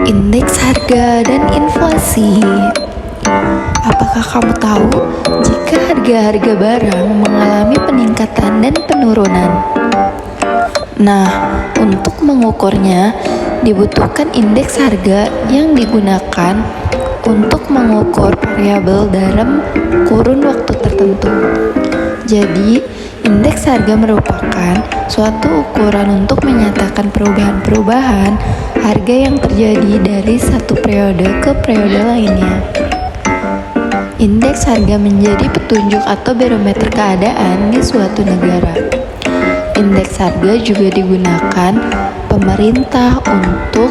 Indeks harga dan inflasi. Apakah kamu tahu jika harga-harga barang mengalami peningkatan dan penurunan? Nah, untuk mengukurnya dibutuhkan indeks harga yang digunakan untuk mengukur variabel dalam kurun waktu tertentu. Jadi, indeks harga merupakan suatu ukuran untuk menyatakan perubahan-perubahan harga yang terjadi dari satu periode ke periode lainnya. Indeks harga menjadi petunjuk atau barometer keadaan di suatu negara. Indeks harga juga digunakan pemerintah untuk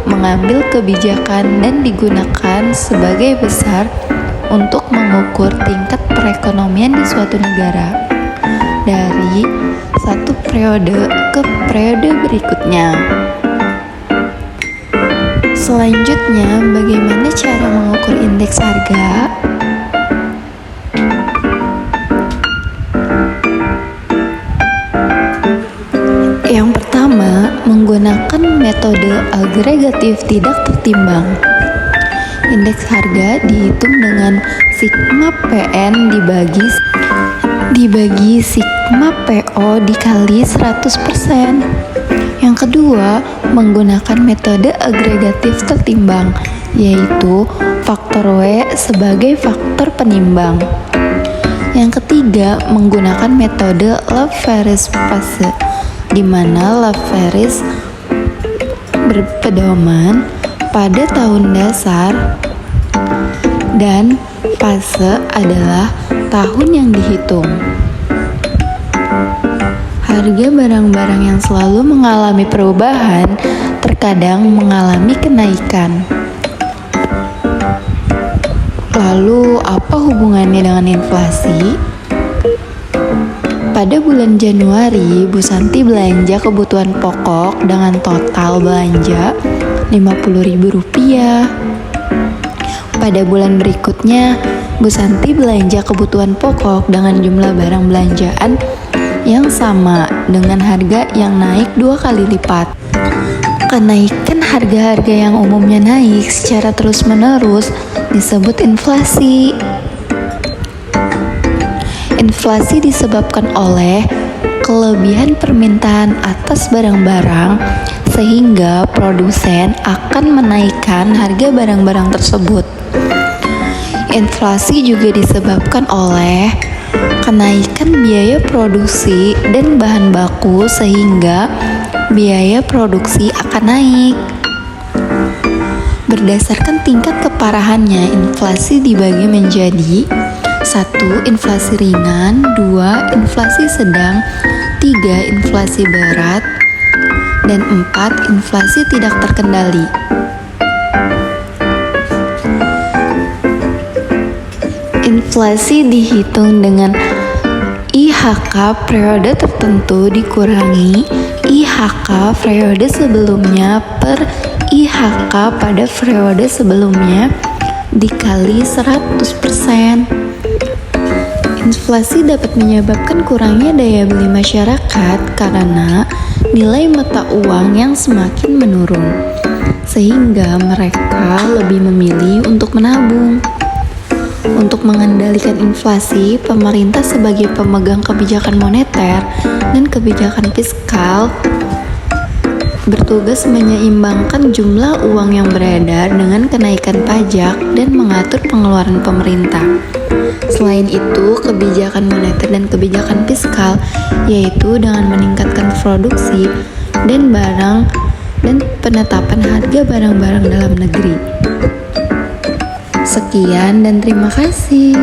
mengambil kebijakan dan digunakan sebagai besar untuk mengukur tingkat perekonomian di suatu negara dari satu periode ke periode berikutnya. Selanjutnya, bagaimana cara mengukur indeks harga? Yang pertama, menggunakan metode agregatif tidak tertimbang. Indeks harga dihitung dengan sigma PN dibagi sigma PO dikali 100%. Yang kedua, menggunakan metode agregatif tertimbang, yaitu faktor W sebagai faktor penimbang. Yang ketiga, menggunakan metode Lafferis-Fase, di mana Lafferis berpedoman pada tahun dasar dan fase adalah tahun yang dihitung. Harga barang-barang yang selalu mengalami perubahan terkadang mengalami kenaikan. Lalu, apa hubungannya dengan inflasi? Pada bulan Januari, Bu Santi belanja kebutuhan pokok dengan total belanja Rp50.000. Pada bulan berikutnya, Bu Santi belanja kebutuhan pokok dengan jumlah barang belanjaan yang sama dengan harga yang naik 2 kali lipat. Kenaikan harga-harga yang umumnya naik secara terus-menerus disebut inflasi. Inflasi disebabkan oleh kelebihan permintaan atas barang-barang sehingga produsen akan menaikkan harga barang-barang tersebut. Inflasi juga disebabkan oleh kenaikan biaya produksi dan bahan baku sehingga biaya produksi akan naik. Berdasarkan tingkat keparahannya, inflasi dibagi menjadi 1. Inflasi ringan, 2. Inflasi sedang, 3. Inflasi berat, dan 4. Inflasi tidak terkendali. Inflasi dihitung dengan IHK periode tertentu dikurangi IHK periode sebelumnya per IHK pada periode sebelumnya dikali 100%. Inflasi dapat menyebabkan kurangnya daya beli masyarakat karena nilai mata uang yang semakin menurun, sehingga mereka lebih memilih untuk menabung. Untuk mengendalikan inflasi, pemerintah sebagai pemegang kebijakan moneter dan kebijakan fiskal bertugas menyeimbangkan jumlah uang yang beredar dengan kenaikan pajak dan mengatur pengeluaran pemerintah. Selain itu, kebijakan moneter dan kebijakan fiskal yaitu dengan meningkatkan produksi dan penetapan harga barang-barang dalam negeri. Sekian dan terima kasih.